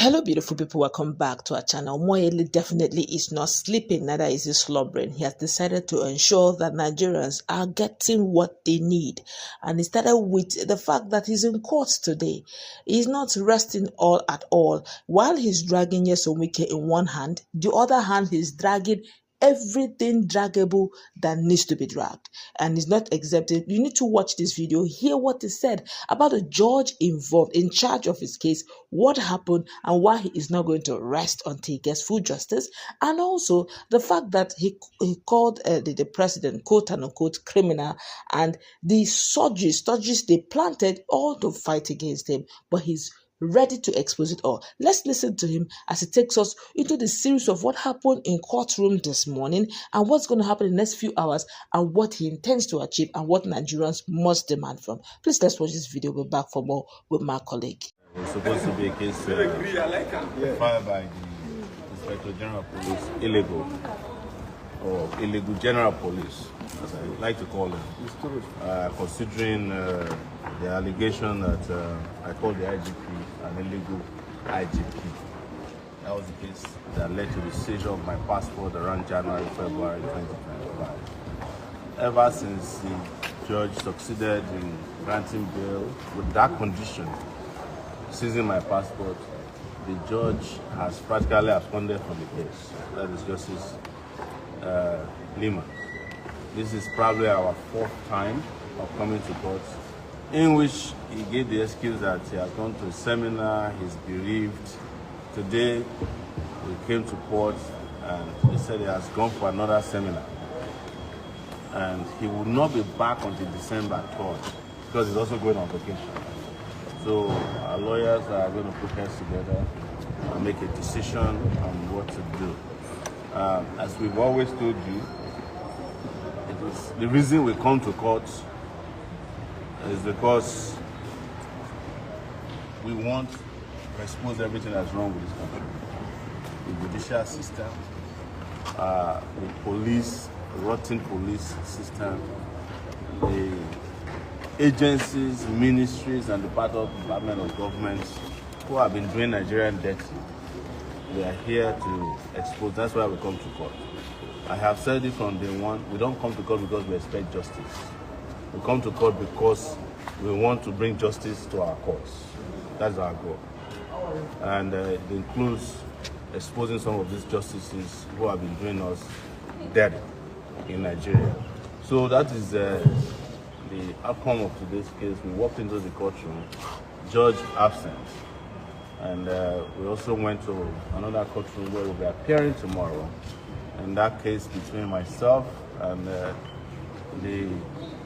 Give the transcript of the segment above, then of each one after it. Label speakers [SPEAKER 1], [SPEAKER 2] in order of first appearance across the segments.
[SPEAKER 1] Hello beautiful people, welcome back to our channel. Moyele definitely is not sleeping, neither is he slumbering. He has decided to ensure that Nigerians are getting what they need. And he started with the fact that he's in court today. He's not resting all at all. While he's dragging Yesomike in one hand, the other hand he's dragging everything draggable that needs to be dragged, and is not exempted. You need to watch this video, hear what he said about the judge involved in charge of his case, what happened, and why he is not going to rest until he gets full justice, and also the fact that he called the president quote unquote criminal, and the surges they planted all to fight against him, but he's ready to expose it all. Let's listen to him as he takes us into the series of what happened in courtroom this morning and what's going to happen in the next few hours and what he intends to achieve and what Nigerians must demand from. Please let's watch this video. We'll be back for more with my colleague.
[SPEAKER 2] It's supposed to be a case filed by the Inspector General of Police, illegal, or illegal General Police, as I like to call it, considering the allegation that I called the IGP an illegal IGP. That was the case that led to the seizure of my passport around January, February 2025. Ever since the judge succeeded in granting bail with that condition, seizing my passport, the judge has practically absconded from the case. That is Justice Lima. This is probably our fourth time of coming to court, in which he gave the excuse that he has gone to a seminar, he's bereaved. Today, we came to court and he said he has gone for another seminar. And he will not be back until December 3rd, because he's also going on vacation. So our lawyers are going to put heads together and make a decision on what to do. As we've always told you, the reason we come to court is because we want to expose everything that's wrong with this country. The judicial system, the police, rotten police system, the agencies, ministries, and the department of government who have been doing Nigerian dirty. We are here to expose. That's why we come to court. I have said it from day one. We don't come to court because we expect justice. We come to court because we want to bring justice to our courts. That's our goal. And it includes exposing some of these justices who have been doing us dirty in Nigeria. So that is the outcome of today's case. We walked into the courtroom, judge absent. And we also went to another courtroom where we'll be appearing tomorrow. In that case, between myself and the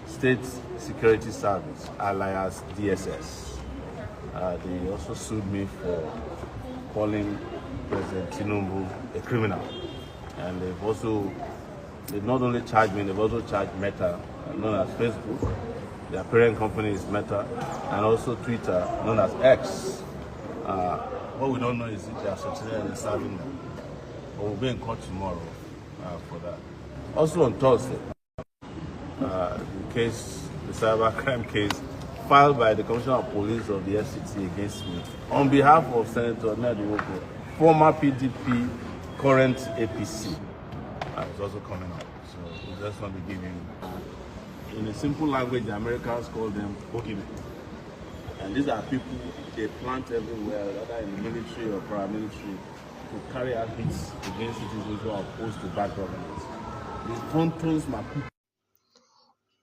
[SPEAKER 2] State Security Service, alias DSS. They also sued me for calling President Tinubu a criminal. And they've not only charged me, they've also charged Meta, known as Facebook. Their parent company is Meta, and also Twitter, known as X. What we don't know is if they are succeeded in serving them. But we'll be in court tomorrow for that. Also on Thursday, the cybercrime case filed by the Commissioner of Police of the FCT against me on behalf of Senator Ned Nwoko, former PDP, current APC, is also coming up. So we just want to give him, in a simple language, the Americans call them boogeymen. And these are people they plant everywhere, whether in the military or paramilitary, to carry out hits against citizens who are opposed to bad governance. They controls my people.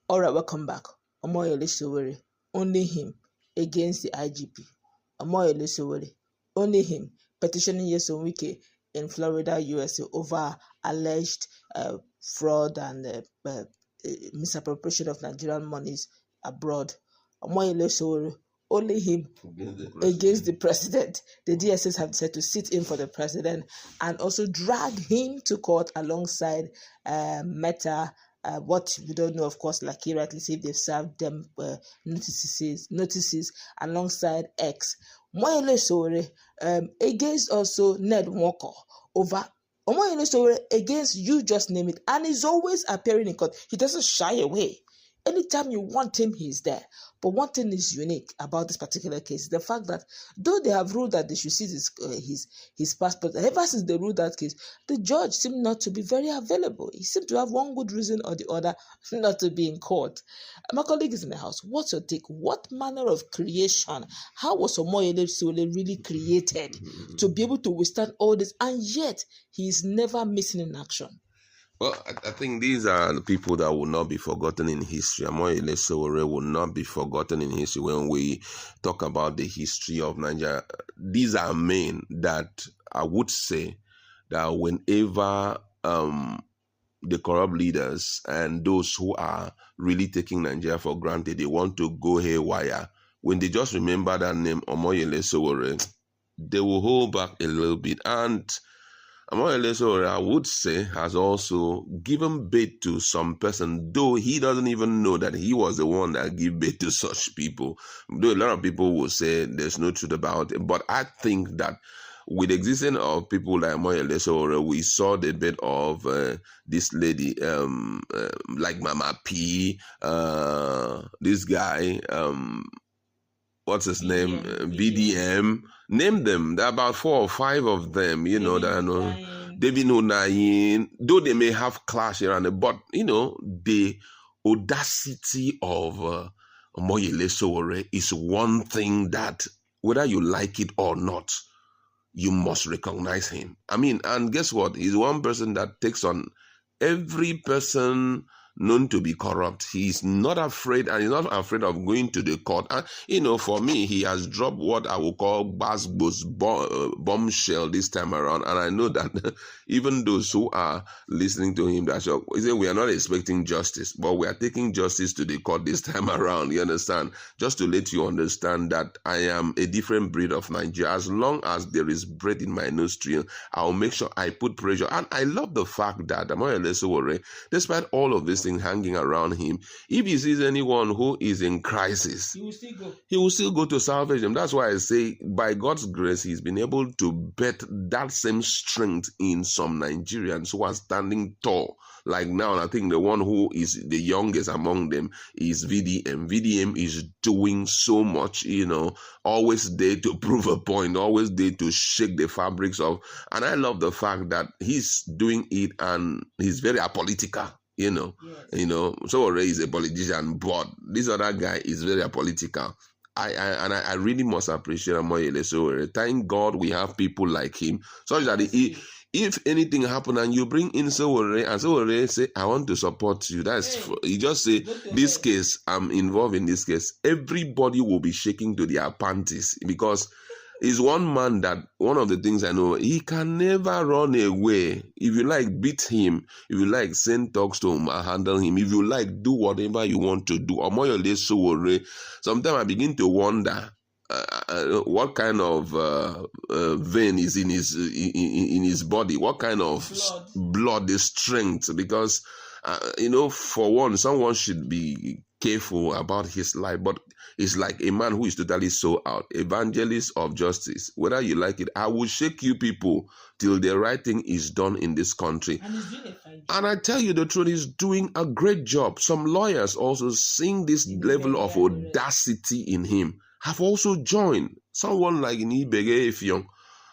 [SPEAKER 1] All right, welcome back. Omoyele Sowore, only him against the IGP. Omoyele Sowore, only him petitioning Yesomike in Florida, USA over alleged fraud and misappropriation of Nigerian monies abroad. Omoyele Sowore, only him against the president. The DSS have decided to sit in for the president and also drag him to court alongside Meta. What we don't know, of course, like he rightly said, they've served them notices alongside X. Omoyele Sowore against also Ned Nwoko over Omoyele Sowore against, you just name it, and he's always appearing in court. He doesn't shy away. Anytime you want him, he's there. But one thing is unique about this particular case, the fact that though they have ruled that they should seize his passport, ever since they ruled that case, the judge seemed not to be very available. He seemed to have one good reason or the other not to be in court. My colleague is in the house. What's your take? What manner of creation? How was Omoyele Sowore really created to be able to withstand all this? And yet, he is never missing in action.
[SPEAKER 3] Well, I think these are the people that will not be forgotten in history. Omoyele Sowore will not be forgotten in history when we talk about the history of Nigeria. These are men that I would say that whenever the corrupt leaders and those who are really taking Nigeria for granted, they want to go haywire, when they just remember that name, Omoyele Sowore, they will hold back a little bit. And Omoyele Sowore, I would say, has also given birth to some person, though he doesn't even know that he was the one that gave birth to such people. Though a lot of people will say there's no truth about it. But I think that with the existence of people like Omoyele Sowore, we saw the birth of this lady, like Mama P, this guy, what's his name? VDM. Name them. There are about 4 or 5 of them, that I know. David Onayin, though they may have clash around it, but, the audacity of Omoyele Sowore is one thing that, whether you like it or not, you must recognize him. And guess what? He's one person that takes on every person known to be corrupt. He's not afraid, and he's not afraid of going to the court. And, for me, he has dropped what I will call bombshell this time around. And I know that even those who are listening to him, that we are not expecting justice, but we are taking justice to the court this time around. You understand? Just to let you understand that I am a different breed of Nigeria. As long as there is bread in my nostril, I'll make sure I put pressure. And I love the fact that Omoyele Sowore, despite all of this hanging around him, if he sees anyone who is in crisis, he will still go to salvage them. That's why I say, by God's grace, he's been able to bet that same strength in some Nigerians who are standing tall. Like now, I think the one who is the youngest among them is VDM. VDM is doing so much, always there to prove a point, always there to shake the fabrics of. And I love the fact that he's doing it and he's very apolitical. Yes. Sowore is a politician, but this other guy is very apolitical. I really must appreciate Omoyele Sowore. Thank God we have people like him, such that if anything happen and you bring in Sowore and Sowore say, I want to support you, you just say, this case, I'm involved in this case, everybody will be shaking to their panties, because is one man that, one of the things I know, he can never run away. If you like, beat him. If you like, send talks to him and handle him. If you like, do whatever you want to do. Omoyele Sowore, sometimes I begin to wonder what kind of vein is in his body, what kind of blood is strength, because for one, someone should be careful about his life, but it's like a man who is totally sold out, evangelist of justice. Whether you like it, I will shake you people till the right thing is done in this country. And I tell you the truth, he's doing a great job. Some lawyers also, seeing this level of audacity in him, have also joined. Someone like Nibege Effiong,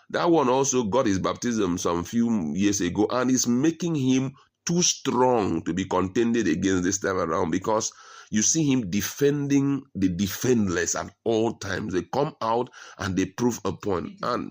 [SPEAKER 3] that one also got his baptism some few years ago, and is making him too strong to be contended against this time around, because you see him defending the defenseless at all times. They come out and they prove a point. And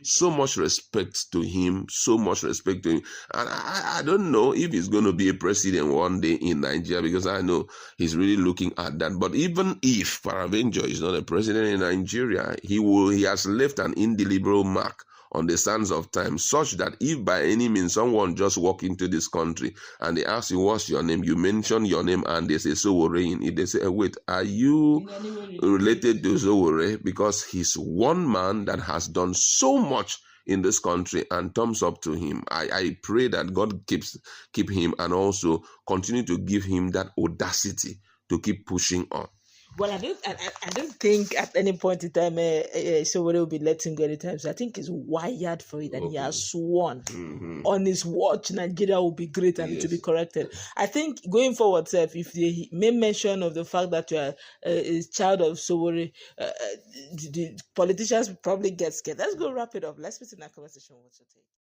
[SPEAKER 3] so much respect to him, so much respect to him. And I don't know if he's going to be a president one day in Nigeria, because I know he's really looking at that. But even if Paraventure is not a president in Nigeria, he has left an indelible mark on the sands of time, such that if by any means someone just walk into this country and they ask you, what's your name? You mention your name and they say Sowore in it. They say, wait, are you related to Sowore? Because he's one man that has done so much in this country, and thumbs up to him. I pray that God keep him and also continue to give him that audacity to keep pushing on.
[SPEAKER 1] Well, I don't think at any point in time Sowore will be letting go anytime. So I think he's wired for it, and he has sworn on his watch Nigeria will be great and it will be
[SPEAKER 3] Yes.
[SPEAKER 1] corrected. I think going forward, Seth, if they make mention of the fact that you are a child of Sowore, the politicians will probably get scared. Let's go wrap it up. Let's put in that conversation. What's your take?